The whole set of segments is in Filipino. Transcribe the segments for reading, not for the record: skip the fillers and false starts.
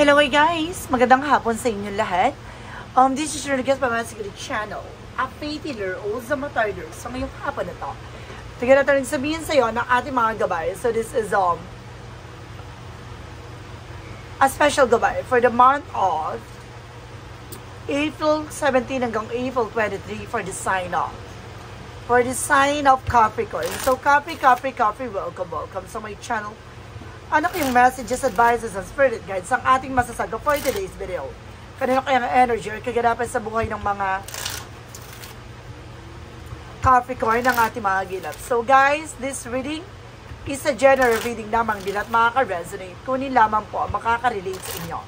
Hello guys! Magandang hapon sa inyo lahat. This is your guest by my secret channel, a faith healer o sa matarder sa ngayong hapon na to. Tignan natin sabihin sa iyo ng ating mga gabay. So this is a special gabay for the month of April 17 hanggang April 23 for the sign off. For the sign of Capricorn. So Capri, welcome sa my channel. Ano kayong messages, advices, and spirit guides ang ating masasaga for today's video? Kanino kayang energy or kaganapan sa buhay ng mga Capricorn ng ating mga gilap? So guys, this reading is a general reading lamang din at makaka-resonate. Kunin lamang po ang makaka-relate sa inyo.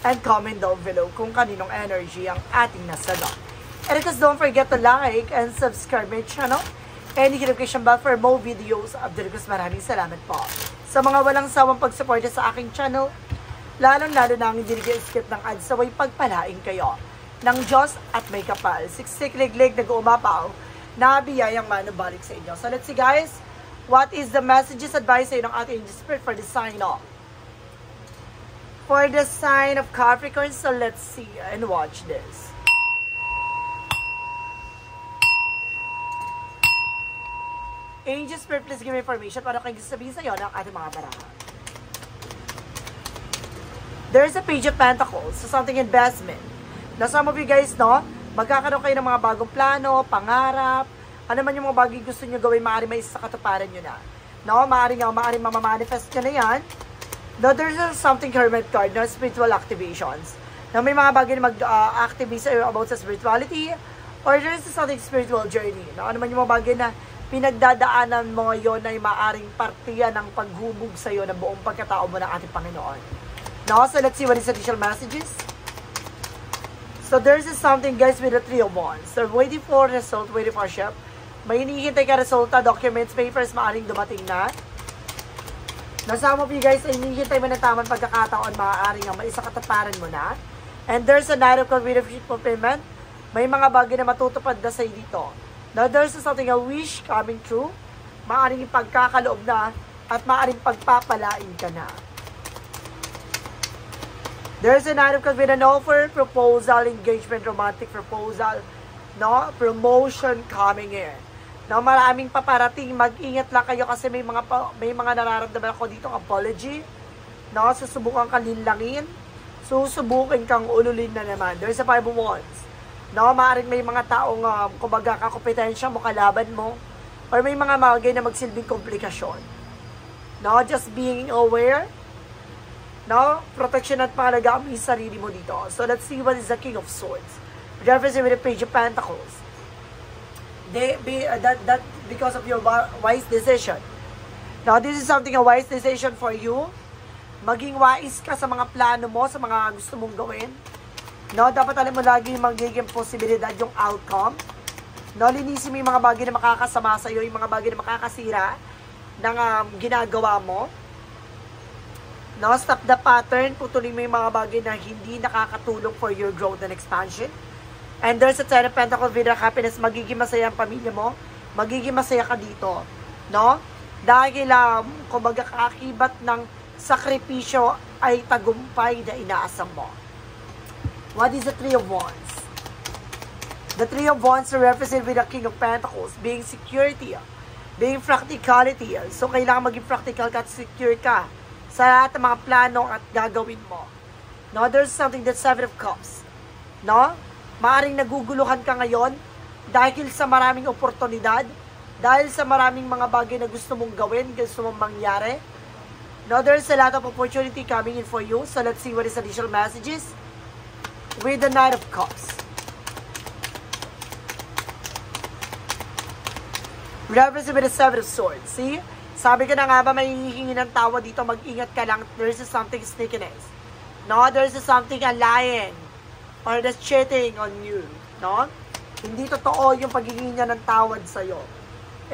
And comment down below kung kaninong energy ang ating nasagot. And because don't forget to like and subscribe my channel and hit the notification bell for more videos. Abdul maraming salamat po sa mga walang sawang pagsuporta sa aking channel, lalong-lalo na ang hindi nag-skip ng ads, saway pagpalain kayo ng Diyos at may kapal. Siksik-liglig, nag-uumapaw, nabiyayang manubalik sa inyo. So let's see guys, what is the messages, advice sa inyo ng ating spirit for the sign off? For the sign of Capricorn, so let's see and watch this. Angel Spirit, please give me information para kayo sabihin sa iyo ng ating mga barahan. There's a Page of Pentacles, so something investment. Now some of you guys, no, magkakaroon kayo ng mga bagong plano, pangarap, ano man yung mga bagay gusto nyo gawin, maaaring may isa sa katuparan nyo na. No, maaaring mamamanifest nyo na yan. Now there's something Hermit card, no, spiritual activations. Now may mga bagay na mag-activate sa about sa spirituality, or there's something spiritual journey. No, ano man yung mga bagay na pinagdadaanan mo ngayon ay maaring partiya ng paghubog sa iyo ng buong pagkatao mo ng ating Panginoon. Now, so let's see what is additional messages. So there's something guys with the Three of Wands. So waiting for result, waiting for ship. May hinihintay ka resulta, documents, papers, maaring dumating na. Now some of you guys ay hinihintay mo na tamang pagkakataon, maaaring ang maisa kataparan mo na. And there's a Knight of Coins fulfillment. May mga bagay na matutupad na sa'yo dito. Now, there's something, a wish coming true. Maaring pagkakaloob na at maaring pagpapalain ka na. There's an item with an offer, proposal, engagement, romantic proposal, no? Promotion coming in. Now, maraming paparating. Mag-ingat lang kayo kasi may mga nararamdaman ako dito, apology. No? Susubukan kang linlangin. Susubukan kang ululin na naman. There's a Five of Wands. No, maaaring may mga taong kumbaga kakompetensya mo, kalaban mo, or may mga bagay na magsilbing komplikasyon. No, just being aware, no, protection at pangalagaan mo yung sarili mo dito. So let's see what is the King of Swords. Referencing with the Page of Pentacles. That because of your wise decision. Now, this is something a wise decision for you. Maging wise ka sa mga plano mo, sa mga gusto mong gawin. No, dapat alam mo lagi yung magiging posibilidad yung outcome. No, linisin mo yung mga bagay na makakasama sa iyo, yung mga bagay na makakasira ng ginagawa mo. No, stop the pattern, putulin mo yung mga bagay na hindi nakakatulong for your growth and expansion. And there's a Ten of Pentacles with happiness, magiging masaya ang pamilya mo, magiging masaya ka dito. No? Dahil kumbaga kaakibat ng sakripisyo ay tagumpay na inaasam mo. What is the Three of Wands? The Three of Wands are represented with the King of Pentacles, being security, being practicality. So, kailangan maging practical ka at secure ka sa lahat ng mga plano at gagawin mo. No, there's something that's Seven of Cups. No? Maaring naguguluhan ka ngayon dahil sa maraming oportunidad, dahil sa maraming mga bagay na gusto mong gawin, gusto mong mangyari. No, there's a lot of opportunity coming in for you. So, let's see what is additional messages. With the Knight of Cups. Represent with the Seven of Swords. See? Sabi ka na nga ba, may hihingi ng tawa dito, mag-ingat ka lang. There's something sneakiness. No? There's something lying. Or that's cheating on you. No? Hindi totoo yung paghihingi niya ng tawad sa'yo.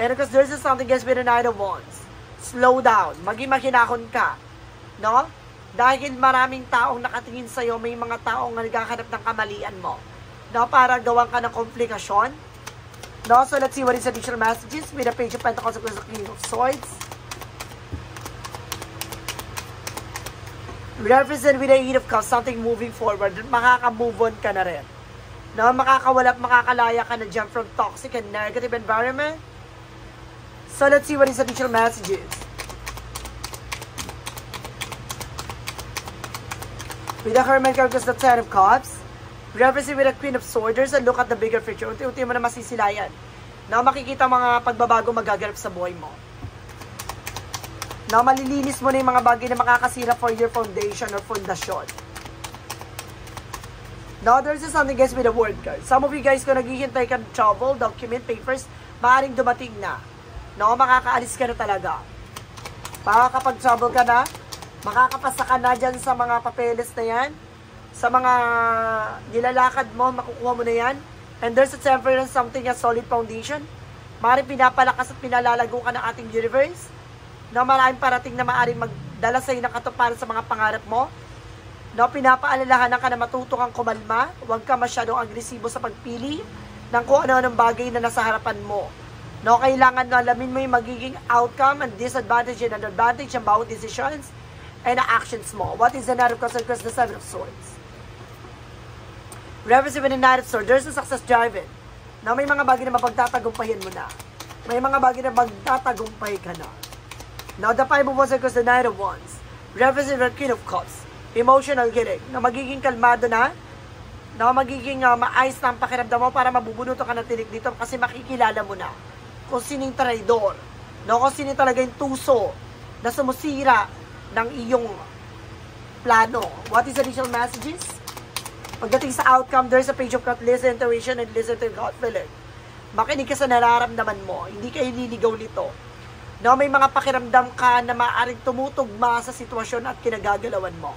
And because there's something guys with the Knight of Wands. Slow down. Maging mahinahon ka. No? Dahil maraming taong nakatingin sa'yo, may mga taong naghahanap ng kamalian mo. No, para gawan ka ng komplikasyon. No, so let's see what is additional messages with the Page of Pentacles and the King of Swords. Represent with the Eight of Cups, something moving forward. Makaka-move on ka na rin. No, makakawala at makakalaya ka na dyan from toxic and negative environment. So, let's see what is additional messages. With the Hermit card, the Ten of Cups. Represent with the Queen of Swords. There's a look at the bigger picture. Unti-unti mo na masisilayan. Na makikita mga pagbabago magaganap sa buhay mo. Na malilinis mo na yung mga bagay na makakasira for your foundation or fondasyon. Now, there's something guys with the word card. Some of you guys, kung naghihintay ka ng travel, document, papers, maaaring dumating na. No, makakaalis ka na talaga. Makakapag-travel ka na, makakapasa ka na dyan sa mga papeles na yan, sa mga nilalakad mo, makukuha mo na yan. And there's a temporary something, a solid foundation. Maaaring pinapalakas at pinalalago ka ng ating universe, na maraming parating na maaaring magdala sa'yo ng katuparan sa mga pangarap mo. No, pinapaalalahanan ka na matuto kang kumalma, huwag ka masyadong agresibo sa pagpili ng kung ano-anong bagay na nasa harapan mo. No, kailangan na alamin mo yung magiging outcome and disadvantage and advantage ng bawat decisions and actions mo. What is the Knight of Cups and the Seven of Swords? Represent with the Knight of Swords, there's a success driven. Na may mga bagay na mapagtatagumpayan mo na. May mga bagay na magtatagumpay ka na. Now, the Five of Wands equals the Knight of Wands. Represent with the Queen of Cups. Emotional healing. Na magiging kalmado na magiging maayos na ang pakiramdam mo para mabubunuto ka ng tinik dito kasi makikilala mo na kung sino yung traidor. No, kung sino talaga yung tuso na sumusira ng iyong plano. What is the additional messages? Pagdating sa outcome, there's a page of gut, listen to intuition and listen to gut feeling. Makinig ka sa nararamdaman mo. Hindi ka ililigaw nito. No, may mga pakiramdam ka na maaaring tumutugma sa sitwasyon at kinagagalawan mo.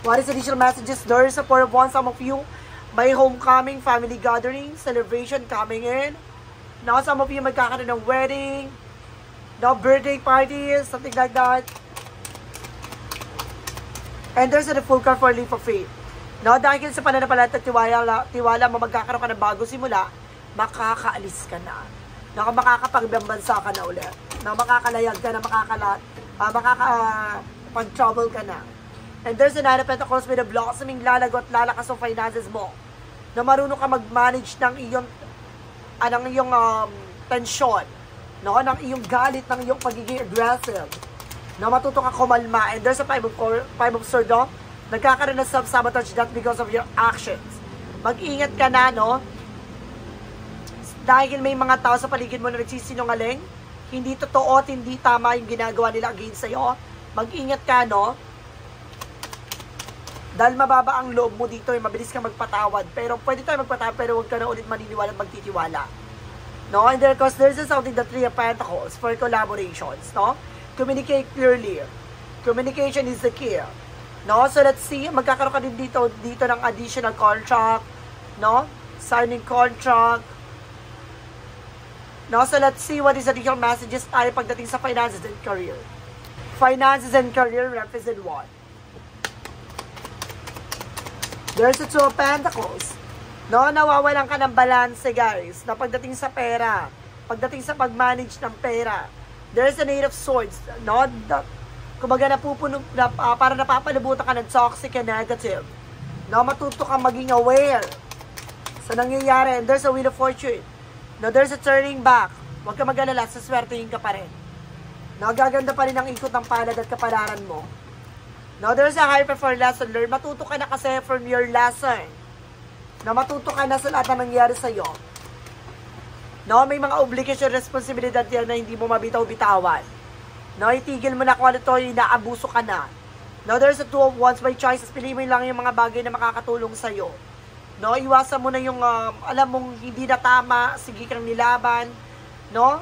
What is additional messages? There is a Four of Wands. Some of you, may homecoming, family gathering, celebration coming in. Now, some of you magkakaroon ng wedding, no, birthday parties, something like that. And there's a full card for leap of faith. No, dahil sa pananampalataya at tiwala mo magkakaroon ka ng bago simula, makakaalis ka na. No, makakapag-ibang bansa ka na ulit. No, makakalayag ka na, makakapag-travel ka na. And there's a Nine of Pentacles with a blossoming lalago at lalakas ng finances mo. Na marunong ka mag-manage ng iyong tensyon. No? Ng iyong galit, ng iyong pagiging aggressive. Na matuto ka kumalma. And there's a Five of Swords, no? Nagkakaroon ng self-sabotage that because of your actions. Mag-ingat ka na, no? Dahil may mga tao sa paligid mo na nagsisinungaling, hindi totoo at hindi tama yung ginagawa nila against sa'yo. Mag-ingat ka, no? Dahil mababa ang loob mo dito, mabilis kang magpatawad. Pero pwede tayo magpatawad, pero huwag ka na ulit maniniwala at magtitiwala. No? And then, because there's something that Three of Pentacles for collaborations, no? Communicate clearly. Communication is the key. No? So, let's see, magkakaroon ka din dito ng additional contract, no? Signing contract. No? So, let's see what is additional messages tayo pagdating sa finances and career. Finances and career represent what? There's a Two of Pentacles. No, nawawalan ka ng balance, guys. Na pagdating sa pera, pagdating sa pag-manage ng pera, there's an Eight of Swords. No, kumbaga para napapalibutan ka ng toxic and negative. No, matuto ka maging aware sa nangyayari. And there's a Wheel of Fortune. No, there's a turning back. Huwag ka mag-alala, saswertehin ka pa rin. No, gaganda pa rin ang ikot ng palad at kapalaran mo. No, there's a hyper for lesson learned. Matuto ka na kasi from your lesson. No, matuto ka na sa lahat na nangyari sa'yo. No, may mga obligation, responsibilidad yan na hindi mo mabitaw-bitawan. No, itigil mo na kung ano to, inaabuso ka na. No, there's a Two of Wands by choices. Piliin mo lang yung mga bagay na makakatulong sa'yo. No, iwasan mo na yung, alam mong hindi na tama, sige kang nilaban. No,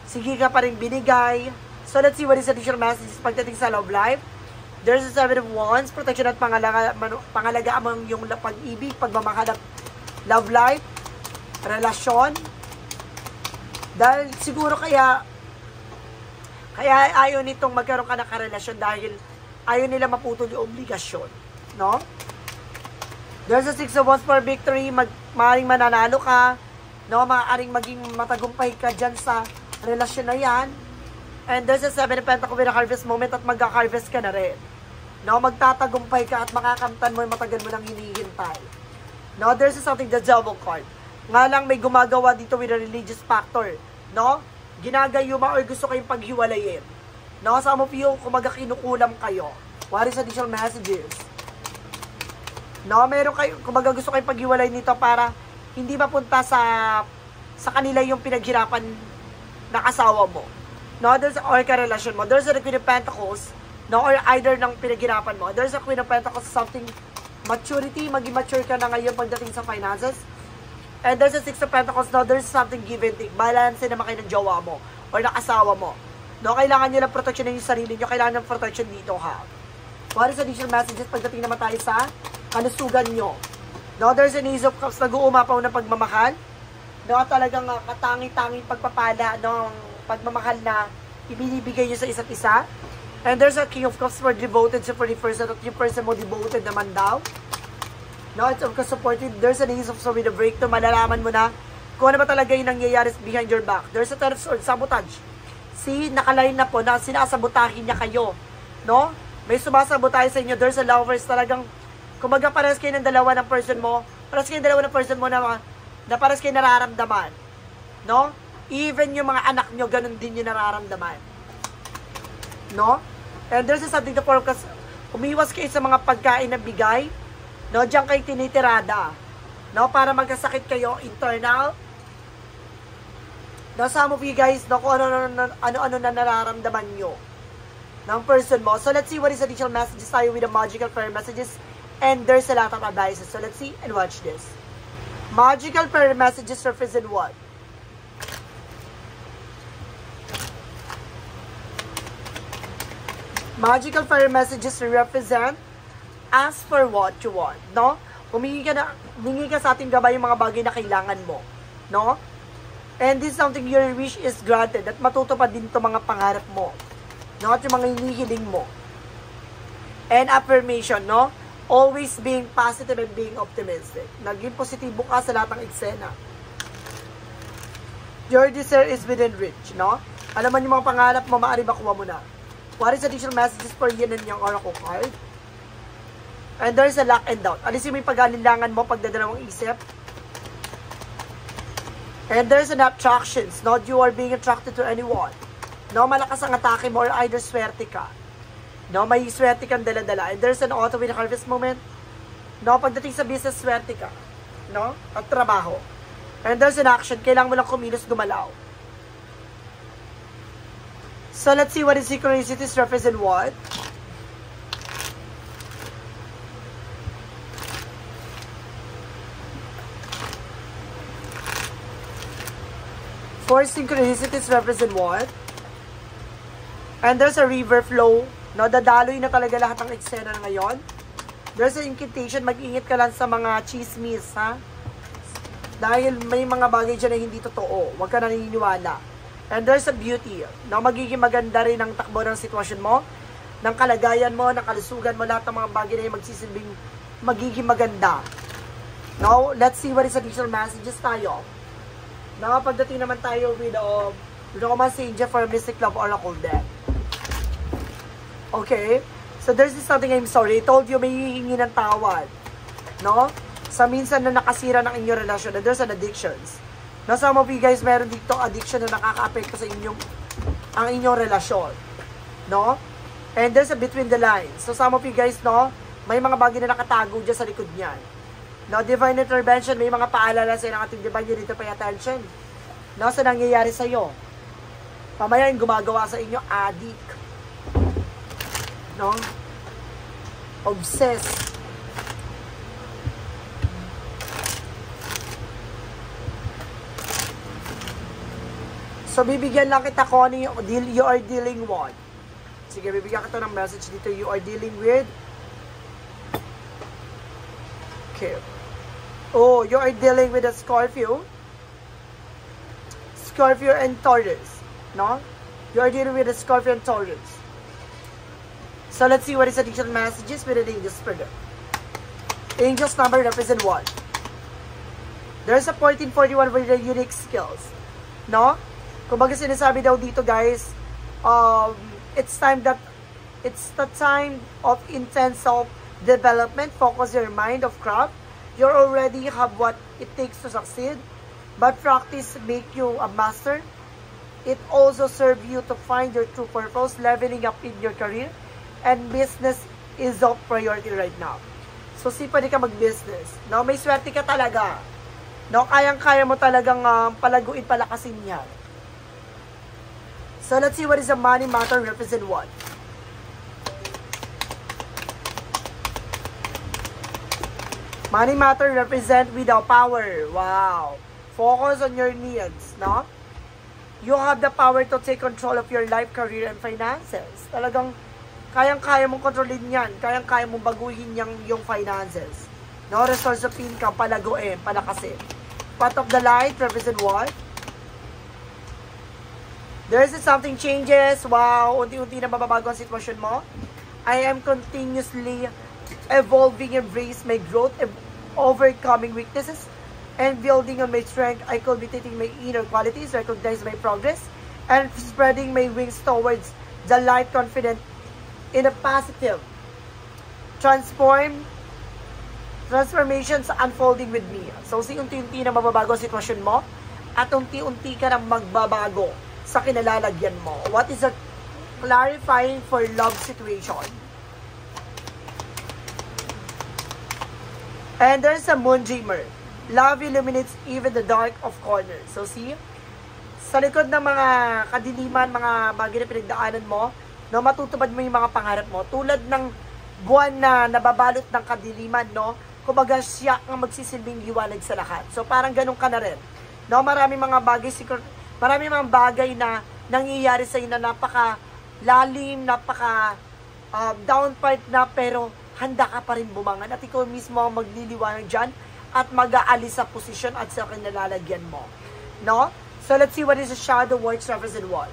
sige ka pa rin binigay. So, let's see what is additional messages pagdating sa love life. There's a Seven of Wands, protection at pangalagaan mo yung pag-ibig, pagmamahal at love life, relasyon. Dahil siguro kaya ayaw nitong magkaroon ka ng karelasyon dahil ayaw nila maputol yung obligasyon. No? There's a Six of Wands for victory, maaaring mananalo ka, no? Maaaring maging matagumpay ka dyan sa relasyon na yan. And there's a Seven of Pentacles with a harvest moment at magka-harvest ka na rin. No, magtatagumpay ka at makakamtan mo yung matagal mo nang hinihintay. No, there's something, the Devil card. Nga lang may gumagawa dito with a religious factor. No, ginagayuma or gusto kayong paghiwalayin. No, some of you, kumaga kinukulam kayo. What is additional messages? No, meron kayo, kumaga gusto kayong paghiwalay nito para hindi mapunta sa kanila yung pinaghirapan na asawa mo. No, there's or karelasyon mo. There's a Queen of Pentacles, no, or either ng pinaghirapan mo. There's a Queen of Pentacles, something maturity, maging mature ka na ngayon pagdating sa finances. And there's a Six of Pentacles, no, there's something give and take. Balance naman kayo ng jowa mo or ng asawa mo. No, kailangan nyo lang protection ng yung sarili nyo. Kailangan ng protection dito, ha. What is additional messages pagdating naman tayo sa kalusugan nyo? No, there's an Ace of Cups, nag-uumapaw ng pagmamahal. No, talagang katangi-tanging pagpapala, no, pagmamahal na ibinibigay nyo sa isa't isa. And there's a King of Cups for devoted, so for the person, at yung person mo devoted naman daw. No, it's of course supported. There's an Ace of Swords with a breakthrough. Malalaman mo na kung ano ba talaga yung nangyayari behind your back. There's a Ten of Swords, sabotage. See, nakalain na po na sinasabotahin niya kayo. No? May sumasabotahe sa inyo. There's a lovers talagang, kumaga pares kayo ng dalawa ng person mo, pares kayo ng dalawa ng person mo na pares kayo nararamdaman. No? Even yung mga anak nyo, ganun din yung nararamdaman. No? And there's something to focus. Umiwas kayo sa mga pagkain na bigay. No, diyan kayo tinitirada. No, para magkasakit kayo internal. No, some of you guys, no, kung ano na nararamdaman nyo ng person mo. So, let's see what is additional messages tayo with the magical prayer messages. And there's a lot of advices. So, let's see and watch this. Magical prayer messages surface in what? Magical prayer messages represent ask for what you want, no? Humingi ka sa ating gabay yung mga bagay na kailangan mo, no? And this is something your wish is granted at matutupad din to mga pangarap mo, no? At yung mga hinihiling mo. And affirmation, no? Always being positive and being optimistic. Naging positibo ka sa lahat ng eksena. Your desire is within reach, no? Alam mo yung mga pangarap mo, maaari makuha mo na. What is additional messages for yin and yang oracle card? And there's a lock and doubt. Alisin mo yung pag-alilangan mo, pagdadalawang isip. And there's an attractions. Not you are being attracted to anyone. No, malakas ang atake mo or either swerte ka. No, may swerte kang dala-dala. And there's an auto with harvest moment. No, pagdating sa business, swerte ka. No, at trabaho. And there's an action. Kailangan mo lang kumilos, gumalaw. So, let's see what is synchronicities represent what? Four synchronicities represent what? And there's a river flow. No, dadaloy na talaga lahat ng eksena ngayon. There's an invitation. Mag-ingat ka lang sa mga chismis, ha? Dahil may mga bagay dyan na hindi totoo. Huwag ka naniniwala. And there's a beauty. No, magiging maganda rin ang takbo ng sitwasyon mo, ng kalagayan mo, ng kalusugan mo, lahat ng mga bagay na yung magsisilbing magiging maganda. Now, let's see what is additional messages tayo. Nakapagdating naman tayo with Romance Angel for Mystic Love Oracle deck. Okay? So, there's something I'm sorry. I told you, may hihingi ng tawad. No? Sa minsan na nakasira ng inyong relasyon. And there's an addictions. No, some of you guys, meron dito addiction na nakaka-apekto sa ang inyong relasyon. No? And there's a between the lines. So, some of you guys, no, may mga bagay na nakatago dyan sa likod niyan. No, divine intervention, may mga paalala sa ng ating divine, you need to pay attention. No, sa nangyayari sa iyo. Pamaya yung gumagawa sa inyo, addict. No? Obsessed. So, bibigyan lang kita kung ano yung you are dealing with. Sige, bibigyan kita ng message dito. You are dealing with. Okay. Oh, you are dealing with a Scorpio. Scorpio and Taurus. No? You are dealing with a Scorpio and Taurus. So, let's see what is additional messages with an angel spirit. Angel's number represent what? There's a 1441 with the unique skills. No? Kung baga sinasabi daw dito guys, it's time that It's the time of intense self-development. Focus your mind of craft. You already have what it takes to succeed, but practice make you a master. It also serves you to find your true purpose, leveling up in your career, and business is of priority right now. So, pwede ka mag-business. No, may swerte ka talaga. No, kayang-kaya mo talagang palaguin, palakasin yan. So, let's see what is the money matter represent what. Money matter represent without power. Wow. Focus on your needs, no? You have the power to take control of your life, career, and finances. Talagang kayang-kaya mong kontrolin yan. Kayang-kaya mong baguhin yung finances. No? Resource of income, palaguin, palakasin. Path of the light represent what? There is something changes. Wow, unti-unti na mababago ang sitwasyon mo. I am continuously evolving, embrace my growth, overcoming weaknesses, and building on my strength. I cultivating my inner qualities, recognize my progress, and spreading my wings towards the light, confident in a positive transformations unfolding with me. So, unti-unti na mababago ang sitwasyon mo, at unti-unti ka na magbabago sa kinalalagyan mo. What is a clarifying for love situation? And there's a moon dreamer. Love illuminates even the dark of corners. So, see? Sa likod ng mga kadiliman, mga bagay na pinagdaanan mo, no, matutupad mo yung mga pangarap mo. Tulad ng buwan na nababalot ng kadiliman, no? Kumbaga siya ang magsisilbing liwanag sa lahat. So, parang ganun ka na rin. No, marami mga bagay na nangyayari sa iyo na napaka lalim, napaka down part na, pero handa ka pa rin bumangan. At ikaw mismo ang magliliwanag dyan at mag-aalis sa posisyon at sa kinalalagyan mo. No? So, let's see what is the shadow works represent what.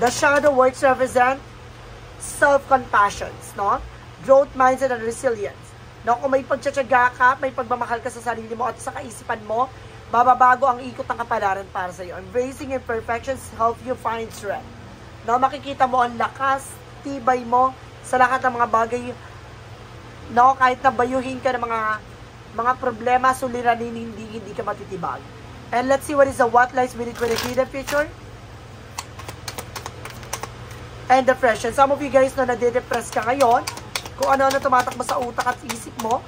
The shadow works represent self-compassions, no? Growth mindset and resilience. No? Kung may pagtsatsaga ka, may pagmamahal ka sa sarili mo at sa kaisipan mo, mababago ang ikot ng kapalaran para sa iyo. Embracing imperfections help you find strength. No? Makikita mo ang lakas, tibay mo sa lahat ng mga bagay, no, kahit na bayuhin ka ng mga problema, suliranin, hindi ka matitibag. And let's see what is the what lies within the future and depression. Some of you guys na nade-depress ka ngayon, kung ano-ano tumatakbo sa utak at isip mo,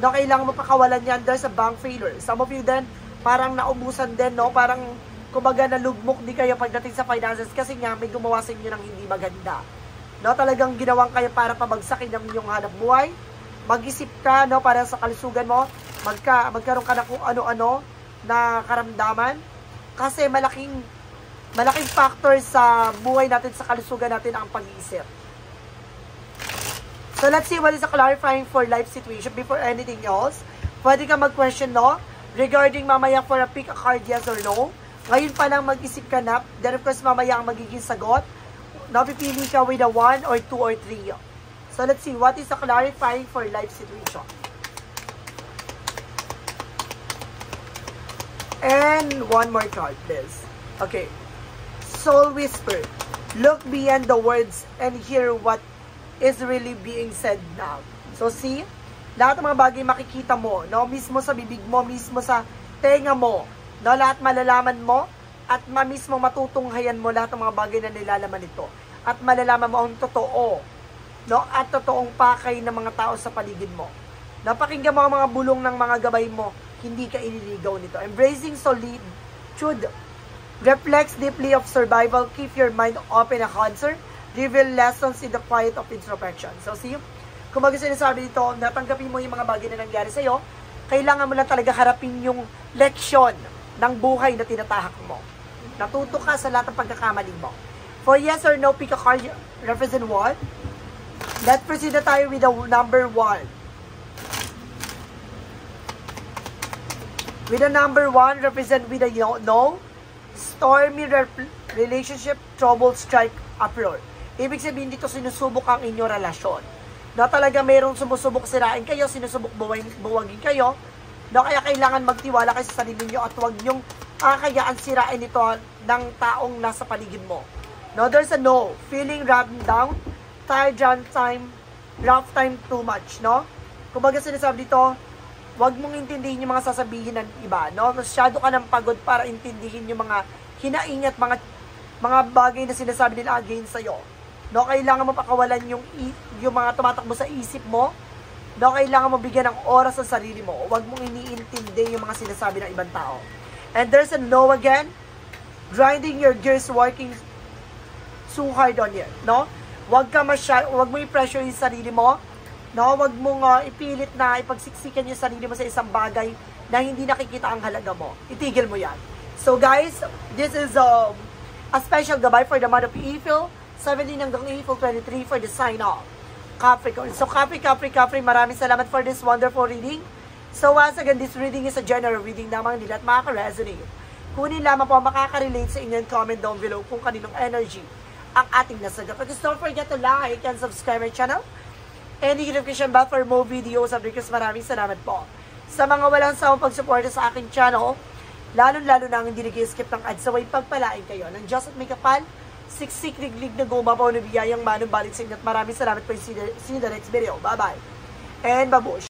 no, kailangan mo pakawalan yan. There's a bank failure. Some of you then parang naubusan din, no, parang kumbaga nalugmok di kayo pagdating sa finances kasi nga may gumawa sa inyo ng hindi maganda. No, talagang ginawang kayo para pabagsakin ng inyong hanap buhay. Mag-isip ka, no, para sa kalusugan mo, magkaroon ka na kung ano-ano na karamdaman. Kasi malaking factor sa buhay natin, sa kalusugan natin ang pag-iisip. So, let's see what is the clarifying for life situation before anything else. Pwede ka mag-question, no? Regarding mamaya for a pick a card, yes or no. Ngayon pa lang mag-isip ka na. Then, of course, mamaya ang magiging sagot. Napipili ka with a 1 or 2 or 3. So, let's see. What is the clarifying for life situation? And one more card, please. Okay. Soul whisper. Look beyond the words and hear what is really being said now. So, see? Lahat ng mga bagay makikita mo, no? Mismo sa bibig mo, mismo sa tenga mo, no? Lahat malalaman mo, at mismo matutunghayan mo lahat ng mga bagay na nilalaman nito. At malalaman mo ang totoo, no? At totoong pakay ng mga tao sa paligid mo. Napakinggan mo ang mga bulong ng mga gabay mo, hindi ka ililigaw nito. Embracing solitude. Reflects deeply of survival. Keep your mind open and answer. Reveal lessons in the quiet of introspection. So, see? Kung sinasabi dito, natanggapin mo yung mga bagay na nangyari sa'yo, kailangan mo lang talaga harapin yung leksyon ng buhay na tinatahak mo. Natuto ka sa lahat ng pagkakamali mo. For yes or no, pick a card represent what? Let's proceed na tayo with the number 1. With the number 1, represent with a no. Stormy relationship, trouble, strike, uproar. Ibig sabihin dito, sinusubok ang inyong relasyon. Na talaga mayroong sumusubok sirain kayo, sinusubok buwagin kayo. Na kaya kailangan magtiwala kayo sa sarili nyo at huwag nyong kakayaan sirain ito ng taong nasa paligid mo. No, there's a no. Feeling run down, tired, rough time too much, no? Kumbaga sinasabi dito, wag mong intindihin yung mga sasabihin ng iba, no? Masyado ka ng pagod para intindihin yung mga hinaing at mga bagay na sinasabi nila against sa'yo. No, kailangan mo pakawalan yung mga tumatakbo sa isip mo. No, kailangan mo bigyan ng oras sa sarili mo. Wag mong iniintindi yung mga sinasabi ng ibang tao. And there's a no again. Grinding your gears, working so hard on it, no? Wag mo i-pressure yung sarili mo, no? Wag mong ipilit na ipagsiksikan yung sarili mo sa isang bagay na hindi nakikita ang halaga mo. Itigil mo yan. So guys, this is a special gabay for the month of April, 17 hanggang April 23 for the sign off. Capricorn. So Capri, maraming salamat for this wonderful reading. So once again, this reading is a general reading lamang nila at makaka-resonate. Kunin lamang po makaka-relate sa inyo and comment down below kung kaninong energy ang ating nasagot. But don't forget to like and subscribe my channel. And hit notification bell for more videos. Maraming salamat po. Sa mga walang sawang pagsuporta sa aking channel, lalo-lalo na ang hindi nag-skip ng ads, saway pagpalain kayo ng Diyos at may kapal, siksik, liglig na gumapaw na biyayang manong balik sa inyo. At maraming salamat po. See you in the next video. Bye-bye. And babush.